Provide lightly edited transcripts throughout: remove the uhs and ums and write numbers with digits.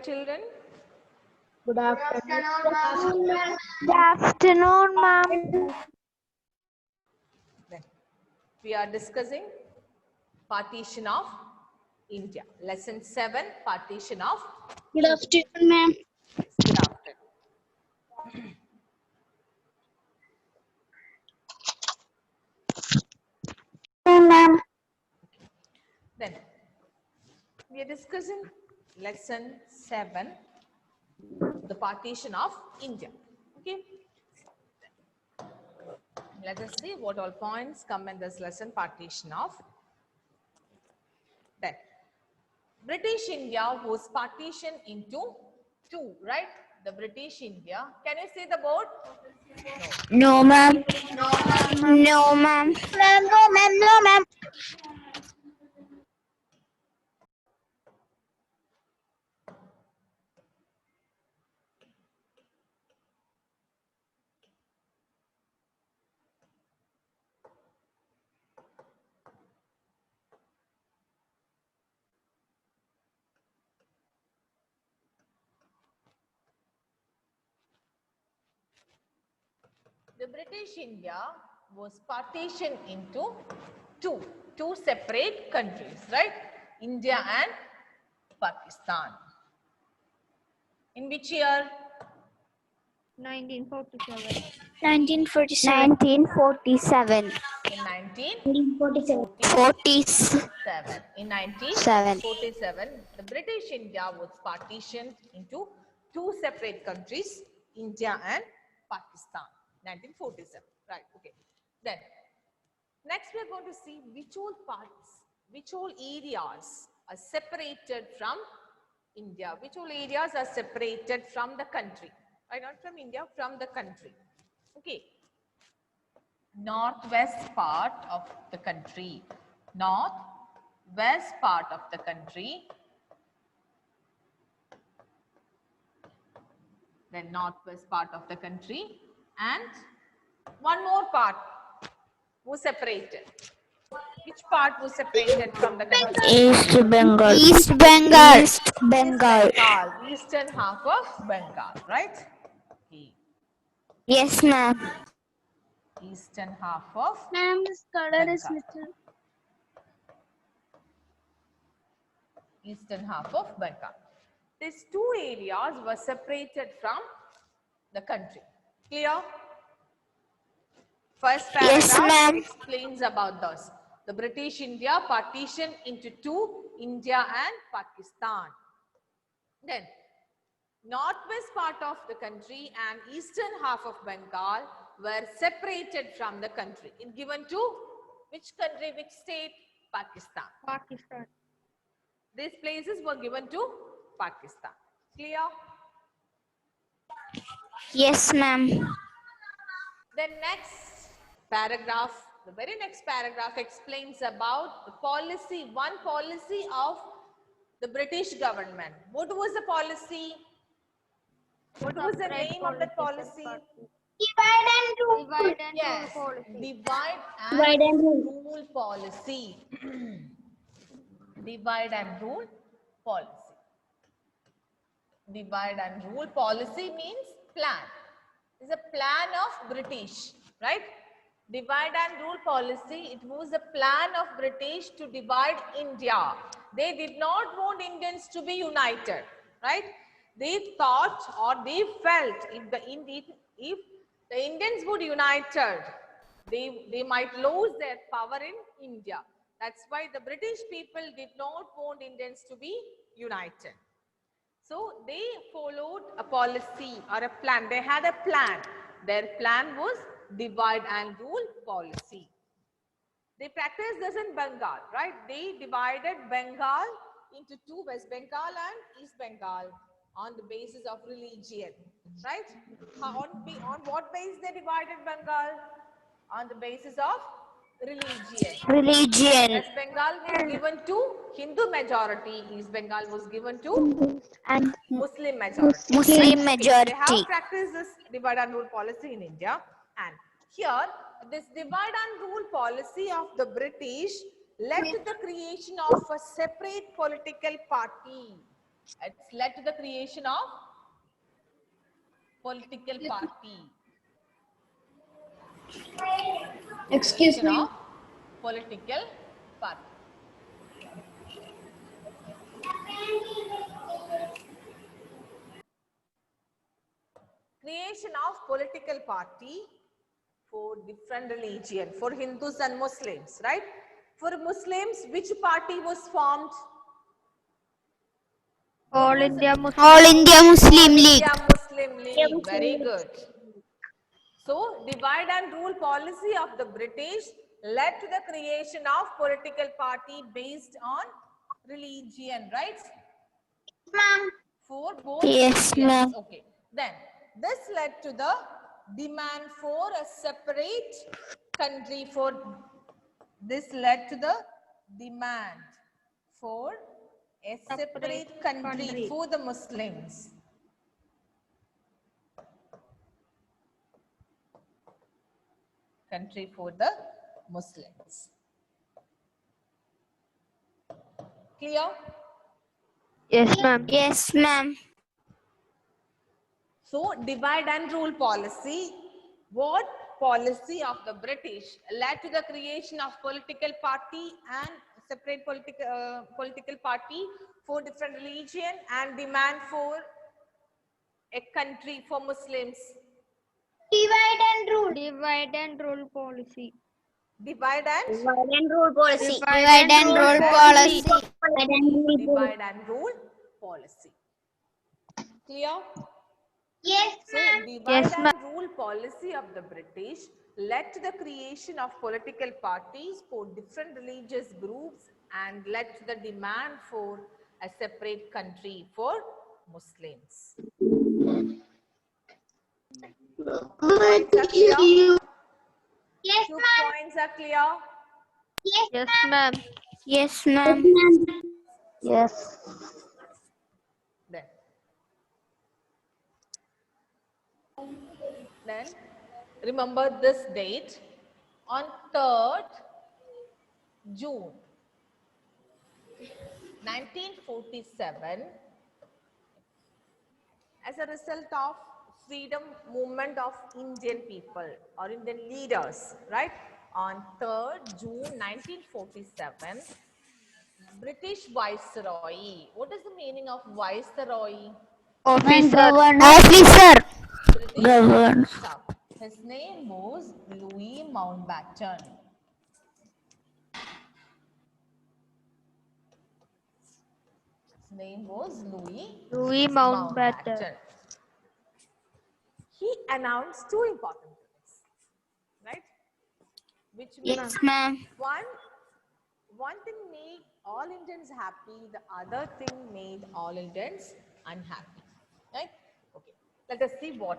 Children, Good afternoon. Good afternoon, ma'am. then we are discussing partition of India. Lesson 7, partition of Good afternoon, ma'am. Good afternoon. Ma'am. Then we are discussing lesson 7, the partition of India. Okay. Let us see what all points come in this lesson, partition of. Then British India was partitioned into two, right? The British India. Can you see the board? No, ma'am. No, ma'am. No, ma'am. No, ma'am. The British India was partitioned into two separate countries, right? India and Pakistan. In which year? 1947. 1947. 1947. In 1947. 1947. In 7. 1947, the British India was partitioned into two separate countries, India and Pakistan. 1947. Right, okay. Then, next we are going to see which all parts, which all areas are separated from India, which all areas are separated from the country. Right, not from India, from the country. Okay. Northwest part of the country. Northwest part of the country. Then northwest part of the country. And one more part was separated. Which part was separated from the country? East Bengal. East Bengal. East Bengal. Eastern half of Bengal, right? Okay. Yes, ma'am. Eastern half of Ma'am, this color is Bengal. little. Eastern half of Bengal. These two areas were separated from the country. Clear? First Yes, paragraph ma'am. explains about this. The British India partitioned into two, India and Pakistan. Then, northwest part of the country and eastern half of Bengal were separated from the country. In given to which country, which state? Pakistan. Pakistan. These places were given to Pakistan. Clear? Yes, ma'am. The next paragraph, the very next paragraph explains about the policy, one policy of the British government. What was the policy? What was the name of that policy? Divide and rule. Yes, divide Divide and and rule. rule policy. Divide and rule policy. Divide and rule policy means plan. It's a plan of British, right? Divide and rule policy, it was a plan of British to divide India. They did not want Indians to be united, right? They thought or they felt if the Indians would united, they might lose their power in India. That's why the British people did not want Indians to be united. So they followed a policy or a plan. They had a plan. Their plan was divide and rule policy. They practiced this in Bengal, right? They divided Bengal into two, West Bengal and East Bengal, on the basis of religion, right? On what basis they divided Bengal? On the basis of religion. Religion. West Bengal was given to Hindu majority, East Bengal was given to And Muslim majority. Muslim They majority. have practiced this divide and rule policy in India, and here this divide and rule policy of the British led to the creation of a separate political party. It's led to the creation of political party. Excuse Creation me. of political party. Creation of political party for different religion, for Hindus and Muslims, right? For Muslims, which party was formed? All India Muslim. All India Muslim All League. India Muslim League. Very good. So, divide and rule policy of the British led to the creation of political party based on religion, right? Ma'am. For both Yes, religions. ma'am. Okay. Then, this led to the demand for a separate country for this led to the demand for a separate country for the Muslims. Country for the Muslims. Clear? Yes, ma'am. Yes, ma'am. So, divide and rule policy. What policy of the British led to the creation of political party and separate political party for different religion and demand for a country for Muslims? Divide and rule. Divide and rule policy. Divide and Divide and rule policy. Divide and rule policy. divide and rule policy. Clear? Yes, So, divide Yes, and rule policy of the British led to the creation of political parties for different religious groups and led to the demand for a separate country for Muslims. Points are clear? Yes, 2 ma'am. points are clear? Yes, ma'am. Yes, ma'am. Yes. Then remember this date on 3rd June 1947, as a result of freedom movement of Indian people or Indian leaders, right? On 3rd June 1947, British Viceroy. What is the meaning of Viceroy? Officer. British Governor. officer. His name was Louis Mountbatten. His name was Louis Mountbatten. He announced 2 important things, right? Which means Yes, ma'am. one thing made all Indians happy, the other thing made all Indians unhappy, right? Okay, let us see what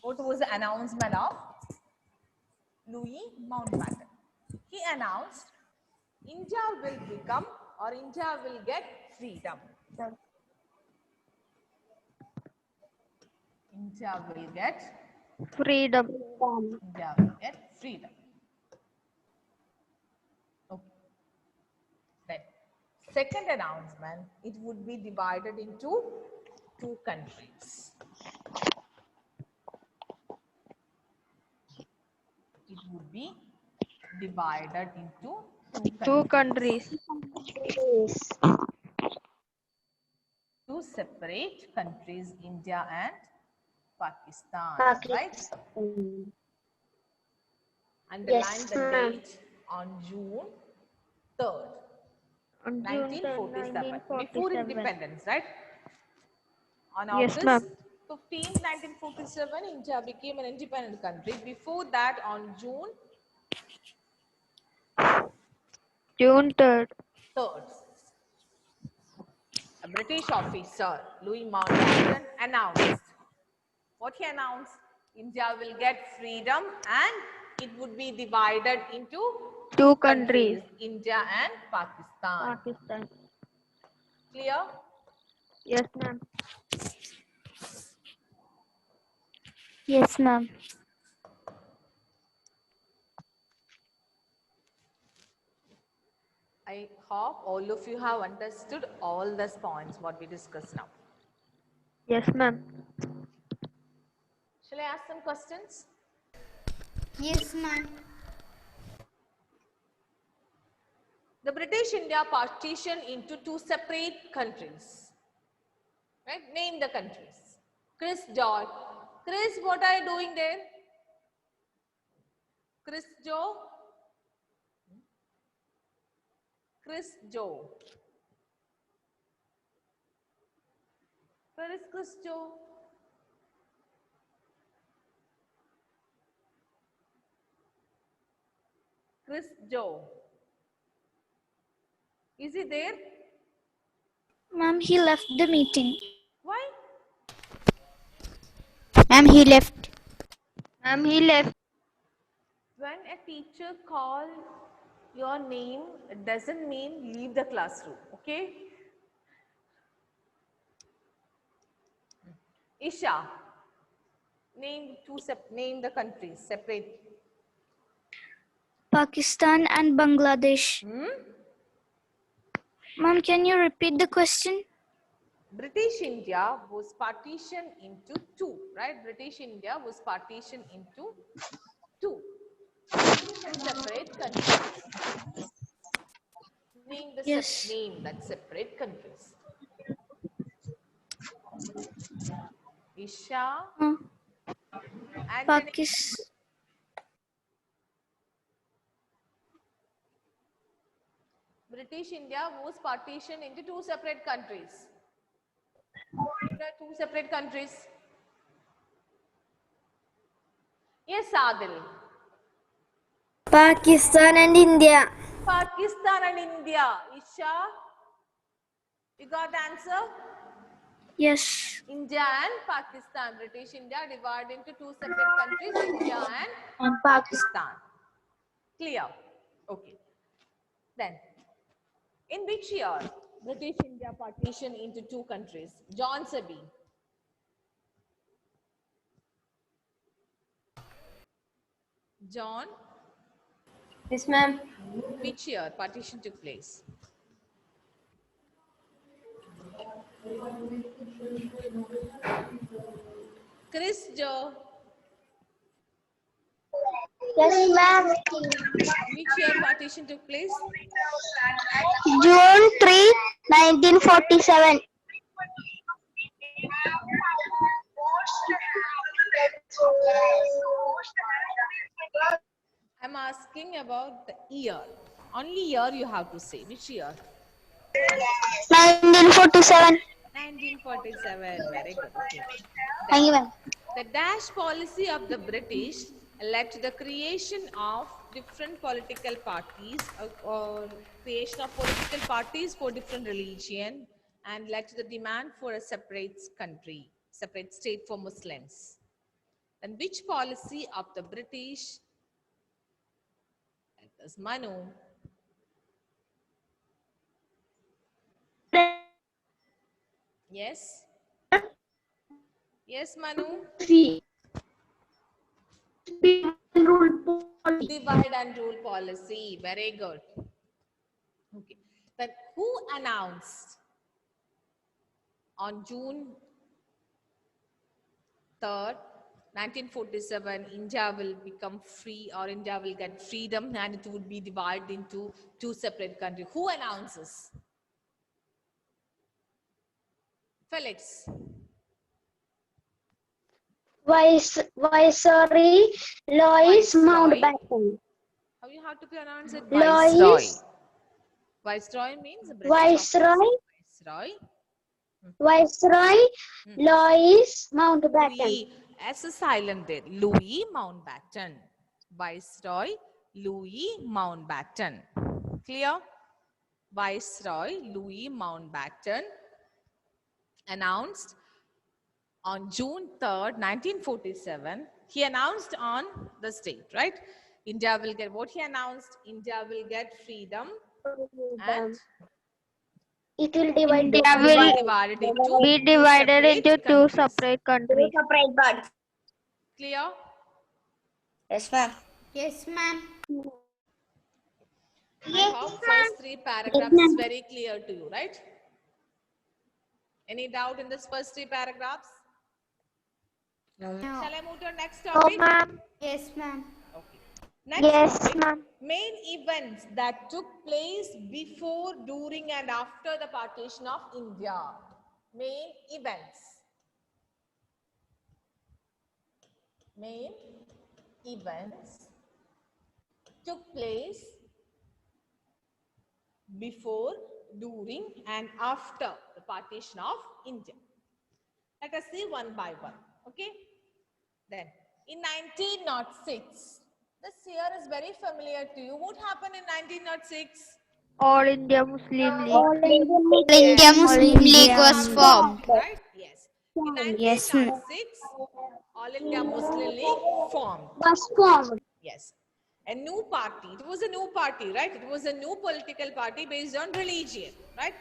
was the announcement of Louis Mountbatten. He announced India will become or India will get freedom. India will get Freedom. India will get freedom. Okay. Then, second announcement, it would be divided into 2 countries. It would be divided into 2 countries. 2 separate countries, India and Pakistan, right? Underline the date on June 3rd, On June 1947, before 1947. independence, right? On Yes, August ma'am. 15, 1947, India became an independent country. Before that, on June June 3rd. 3rd, a British officer, Louis Mountbatten, announced. What he announced? India will get freedom and it would be divided into 2 countries. India and Pakistan. Pakistan. Clear? Yes, ma'am. Yes, ma'am. I I hope all of you have understood all these points what we discussed now. Yes, ma'am. Shall I ask some questions? Yes, ma'am. The British India partitioned into two separate countries. Right? Name the countries. Chris George. Chris, what are you doing there? Chris Joe. Chris Joe. Where is Chris Joe? Chris Joe. Is he there? Ma'am, he left the meeting. Why? Ma'am, he left. Ma'am, he left. When a teacher calls your name, it doesn't mean leave the classroom. Okay? Isha. Name the countries. Separate. Pakistan and Bangladesh. Hmm? Ma'am, can you repeat the question? British India was partitioned into two, right? British India was partitioned into two separate countries. Name the Yes. name that separate countries. Isha and Pakistan. British India was partitioned into two separate countries. There are two separate countries. Yes, Adil. Pakistan and India. Pakistan and India. Isha, you got the answer? Yes. India and Pakistan. British India divided into two separate countries, India and Pakistan. Clear? Okay. Then, in which year British India partitioned into two countries? John Sebi. John, Yes, ma'am. which year partition took place? Chris Joe, Yes, ma'am. which year partition took place? June 3, 1947. I'm asking about the year. Only year you have to say. Which year? 1947. 1947. Very good. Okay. Thank you, ma'am. The dash policy of the British led to the creation of different political parties, or creation of political parties for different religion, and led to the demand for a separate country, separate state for Muslims. And which policy of the British? That is Manu. Yes. Yes, Manu. Divide and rule policy. Very good. Okay. Then who announced on June 3rd, 1947, India will become free, or India will get freedom, and it would be divided into two separate countries? Who announces? Felix. Viceroy Louis Mountbatten. How you have to pronounce it? Louis. Viceroy. Viceroy means a British Viceroy. officer. Viceroy. Viceroy Louis Mountbatten. Louis, as a silent there. Louis Mountbatten. Viceroy Louis Mountbatten. Clear? Viceroy Louis Mountbatten announced on June 3rd, 1947. He announced on the state, right? India will get, what he announced? India will get freedom and It will divide. India will be divided into two separate countries. Separate parts. Clear? Yes, ma'am. Yes, ma'am. I hope first three paragraphs is very clear to you, right? Any doubt in this first three paragraphs? No. Shall I move to our next topic? Yes, ma'am. Okay. Next Yes, topic, ma'am. main events that took place before, during and after the partition of India. Main events. Main events took place before, during and after the partition of India. Let us see one by one. Okay. Then in 1906, this year is very familiar to you. What happened in 1906? All India Muslim League. All India Muslim League was formed. Right? Yes. In Yes, ma'am. 1906, All India Muslim League formed. Was formed. Yes. A new party. It was a new party, right? It was a new political party based on religion, right?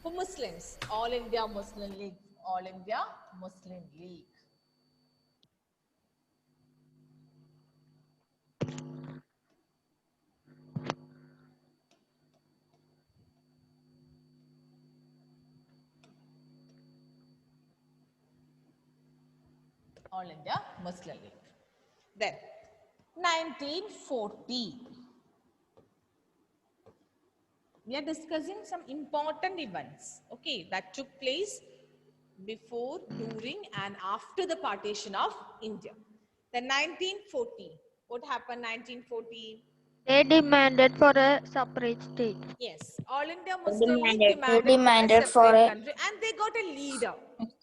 For Muslims. All India Muslim League. All India Muslim League. All India Muslim League. Then 1940. We are discussing some important events, okay, that took place before, during and after the partition of India. Then 1940. What happened 1940? They demanded for a separate state. Yes, All India Muslim League demanded for for a a separate country and they got a leader.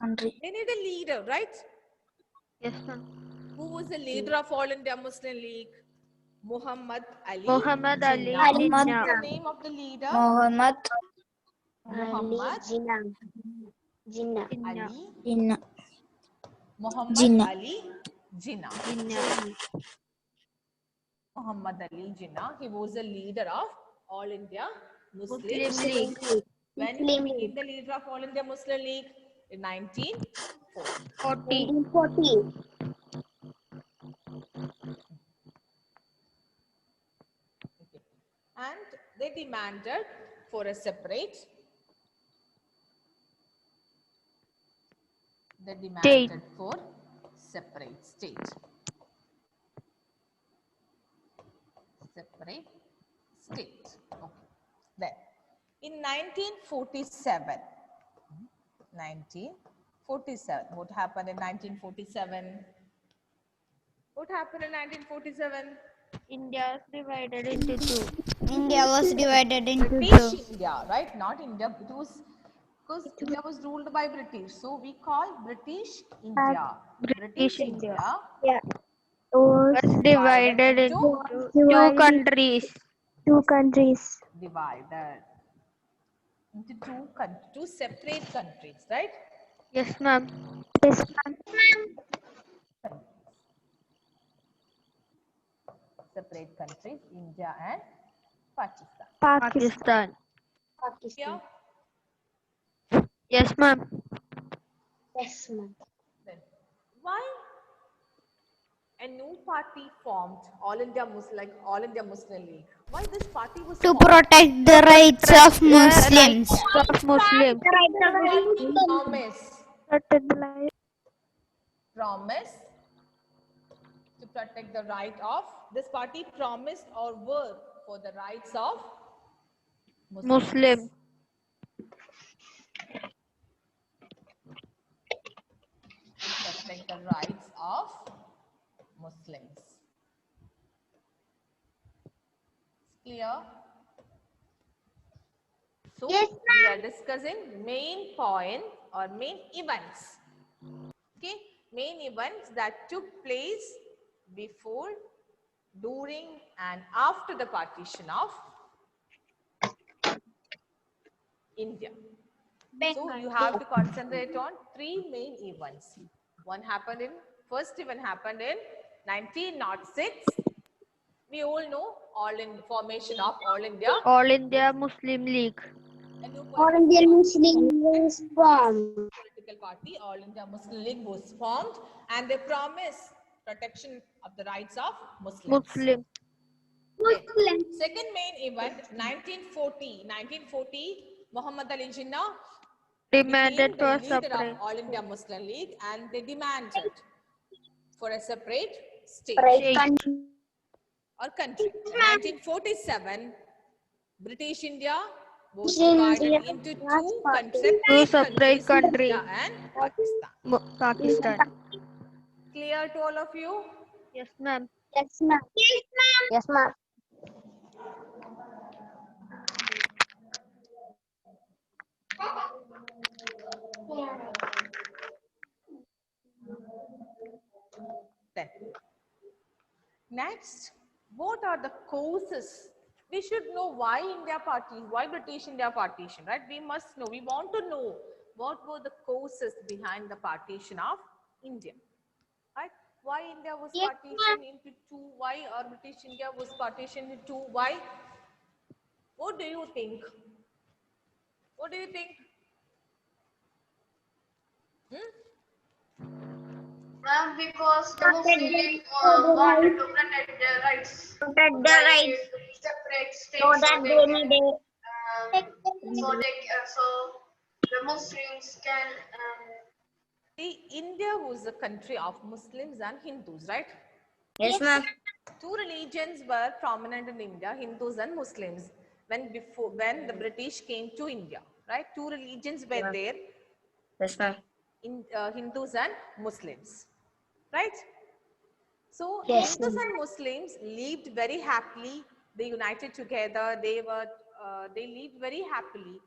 country. They need a leader, right? Yes, ma'am. Who was the leader of All India Muslim League? Muhammad Ali Muhammad Ali Jinnah. Jinnah. What is the name of the leader? Muhammad Muhammad Jinnah. Jinnah. Ali. Jinnah. Muhammad Jinnah. Ali Jinnah. Jinnah. Muhammad Ali Jinnah. He was the leader of All India Muslim Muslim League. When he became the leader of All India Muslim League? In 1940. 40. Okay. And they demanded for a separate. They demanded for separate state. Separate state. Okay. Then in 1947. 1947. What happened in 1947? What happened in 1947? India is divided into two. India was divided into British two. India, right? Not India. It was because India was ruled by British. So we call British India. British India. Was Was divided into two countries. two countries. Divided into two separate countries, right? Yes, ma'am. Yes, Separate countries, India and Pakistan. Pakistan. Here, Yes, ma'am. Yes, ma'am. then why a new party formed, All India Muslim League? Why this party was To formed? protect the rights of Muslims. Of Muslim. Promise to protect the right of this party promised or work for the rights of Muslims. Muslim. Protect the rights of Muslims. Clear? So we are discussing main point or main events. Okay, main events that took place before, during and after the partition of India. So you have to concentrate on three main events. First event happened in 1906. We all know formation of All India. All India Muslim League. A new All Indian Muslim was formed. political party, All India Muslim League, was formed, and they promise protection of the rights of Muslims. Muslim. Muslim. Second main event, 1940. 1940, Muhammad Ali Jinnah Demanded became the for leader of separate. All India Muslim League, and they demanded for a separate state Right country. or country. In 1947, British India was India divided into was Two separate separate countries, countries. India and Pakistan. Pakistan. Clear to all of you? Yes, ma'am. Yes, ma'am. Yes, ma'am. Yes, ma'am. Then, next, what are the causes? We should know why India partition, why British India partition, right? We must know, we want to know what were the causes behind the partition of India, right? Why India was Yes, partitioned into two? Why our British India was partitioned into two? Why? What do you think? What do you think? Because the Muslim wanted to protect their rights Protect by their rights separate states, so that they may so the Muslims can. See, India was a country of Muslims and Hindus, right? Yes, ma'am. Two religions were prominent in India, Hindus and Muslims, when the British came to India, right? Two religions were there, Yes, ma'am. Hindus and Muslims, right? So Yes, Hindus and Muslims lived very happily. They united together. They lived very happily.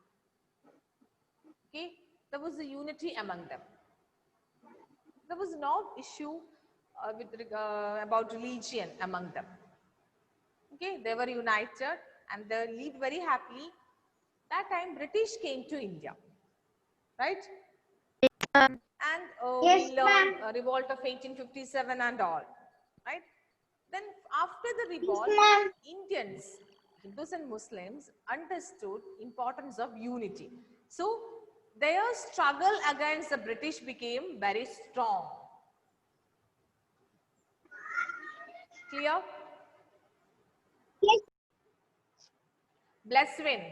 Okay, there was a unity among them. There was no issue about religion among them. Okay, they were united and they lived very happily. That time British came to India, right? And Yes, we learned revolt of 1857 and all, right? Then after the revolt, ma'am. Indians, Hindus and Muslims understood importance of unity. So their struggle against the British became very strong. Clear? Yes. Blesswin.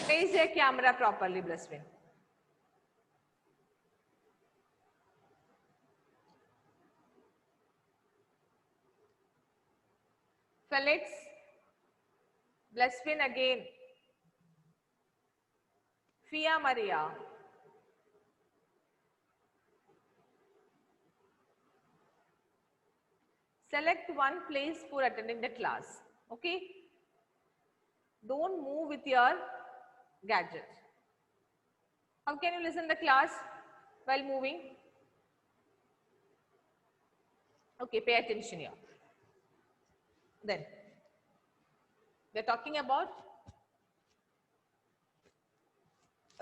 Face your camera properly, Blesswin. Felix. Blesswin again. Fia Maria. Select one place for attending the class. Okay? Don't move with your gadget. How can you listen the class while moving? Okay, pay attention here. Then, we're talking about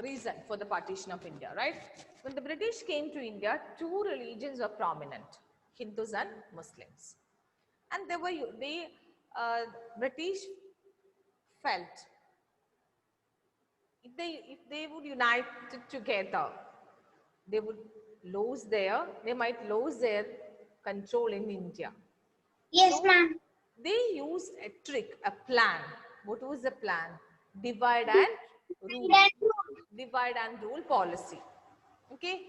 reason for the partition of India, right? When the British came to India, two religions were prominent, Hindus and Muslims. And British felt if they would unite together, they might lose their control in India. Yes, So, ma'am. they used a trick, a plan. What was the plan? Divide and rule. Divide and rule policy. Okay.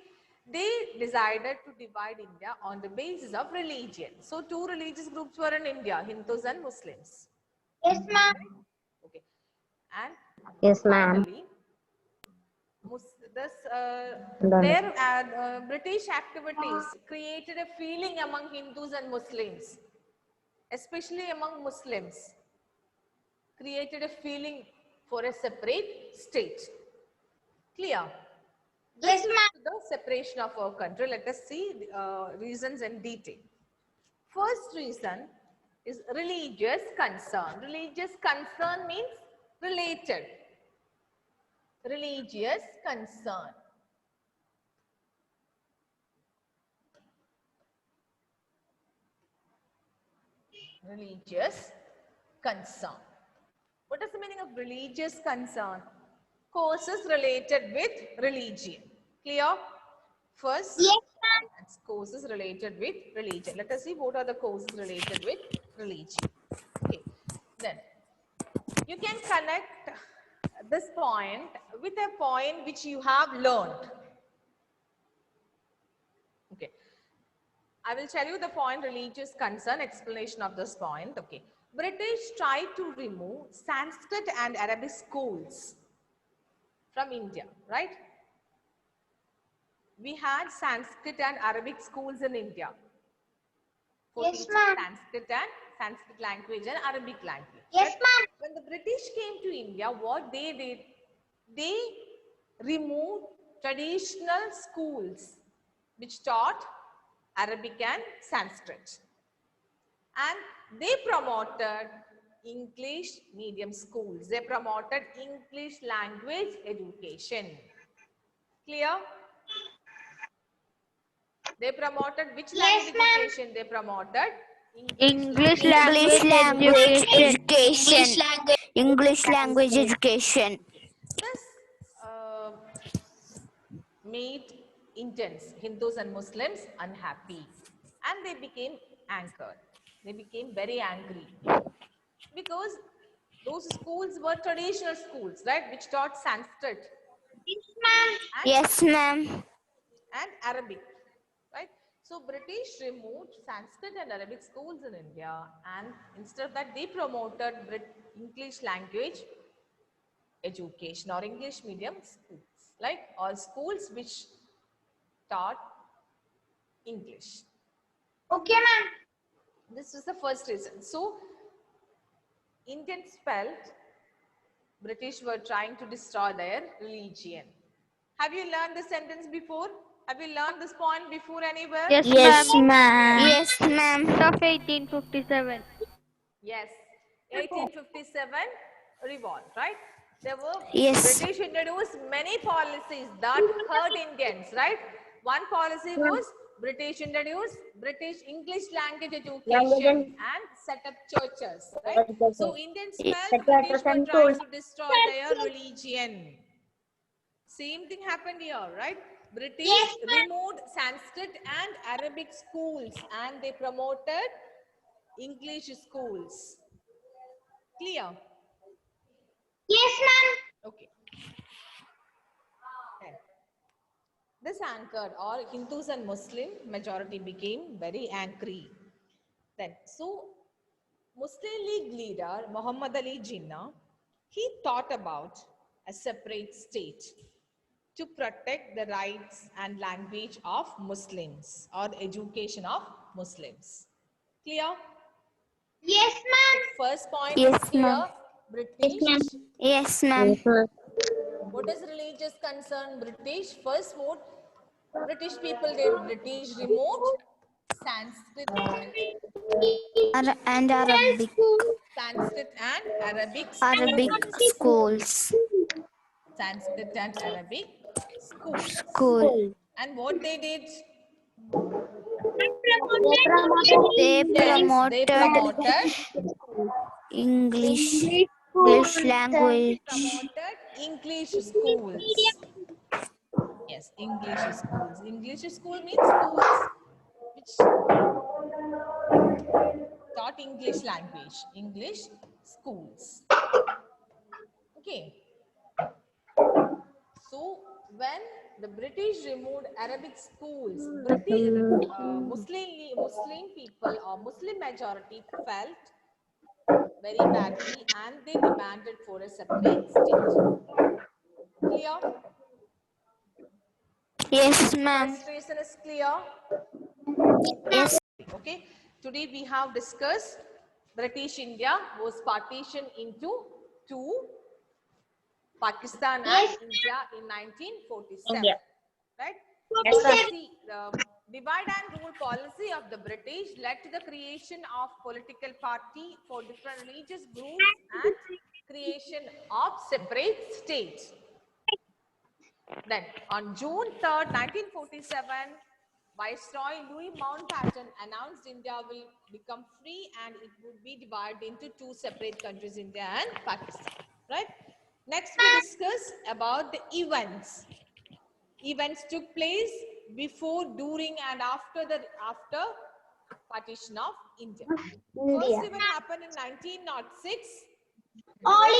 They decided to divide India on the basis of religion. So two religious groups were in India, Hindus and Muslims. Yes, ma'am. Okay. And Yes, ma'am. finally, their British activities created a feeling among Hindus and Muslims, especially among Muslims, created a feeling for a separate state. Clear? Yes, This ma'am. led to the separation of our country. Let us see reasons in detail. First reason is religious concern. Religious concern means related. Religious concern. Religious concern. What is the meaning of religious concern? Causes related with religion. Clear? First, Yes, It's courses related with religion. Let us see what are the courses related with religion. Okay, then you can connect this point with a point which you have learned. Okay, I will tell you the point religious concern, explanation of this point. Okay, British tried to remove Sanskrit and Arabic schools from India, right? We had Sanskrit and Arabic schools in India for Yes, teaching ma'am. Sanskrit language and Arabic language. Yes, ma'am. When the British came to India, what they did, they removed traditional schools which taught Arabic and Sanskrit. And they promoted English medium schools. They promoted English language education. Clear? They promoted which Yes, language ma'am. education? They promoted English English language education. education. English language education. This made Indians, Hindus and Muslims unhappy, and they became angered. They became very angry because those schools were traditional schools, right, which taught Sanskrit Yes, ma'am. Yes, ma'am. and Arabic, right? So British removed Sanskrit and Arabic schools in India, and instead of that, they promoted English language education or English medium schools, like all schools which taught English. Okay, ma'am. This was the first reason. So Indians felt British were trying to destroy their religion. Have you learned this sentence before? Have you learned this point before anywhere? Yes, Yes, ma'am. ma'am. Yes, ma'am. Of 1857. Yes. 1857 revolt, right? There were Yes. British introduced many policies that hurt Indians, right? One policy was British introduced British English language education and set up churches, right? So Indians felt British were trying to destroy their religion. Same thing happened here, right? British Yes, ma'am. removed Sanskrit and Arabic schools and they promoted English schools. Clear? Yes, ma'am. Okay. Then, this anchored or Hindus and Muslim majority became very angry. Then, so Muslim League leader Muhammad Ali Jinnah, he thought about a separate state to protect the rights and language of Muslims or education of Muslims. Clear? Yes, ma'am. First point Yes, is clear. ma'am. British. Yes, ma'am. What is religious concern? British. First, what British people did? British removed Sanskrit And Arabic. Sanskrit and Arabic Arabic schools. schools. Sanskrit and Arabic schools. School. And what they did? They Yes, they promoted promoted English language. promoted English schools. Yes, English schools. English school means schools which taught English language. English schools. Okay. So when the British removed Arabic schools, Muslim people or Muslim majority felt very badly and they demanded for a separate state. Clear? Yes, ma'am. First reason is clear. Yes. Okay. Today we have discussed British India was partitioned into two, Pakistan and India in 1947. Right? Policy, divide and rule policy of the British led to the creation of political party for different religious groups and creation of separate states. Then on June 3rd, 1947, Viceroy Louis Mountbatten announced India will become free and it would be divided into two separate countries, India and Pakistan. Right? Next we discuss about the events. Events took place before, during, and after partition of India. First event happened in 1906. All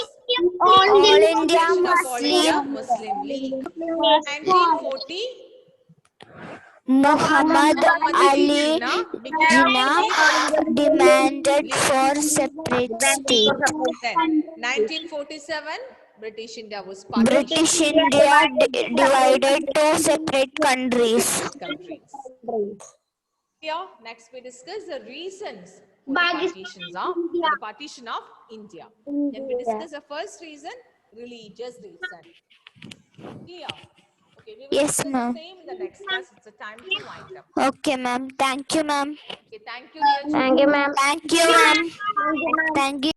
All India India Formation of All India Muslim Muslim League. 1940, Muhammad Muhammad Ali Jinnah became Jinnah demanded for separate state. Then 1947, British India was partitioned British India divided to separate countries. countries. Here, next we discuss the reasons for the partition of India. Then we discuss the first reason, religious reason. Clear? Okay, we will Yes, discuss ma'am. the same in the next class. It's a time to wind up. Okay, ma'am. Thank you, ma'am. Okay, thank you, dear children. you, ma'am. Thank you, ma'am. Thank you.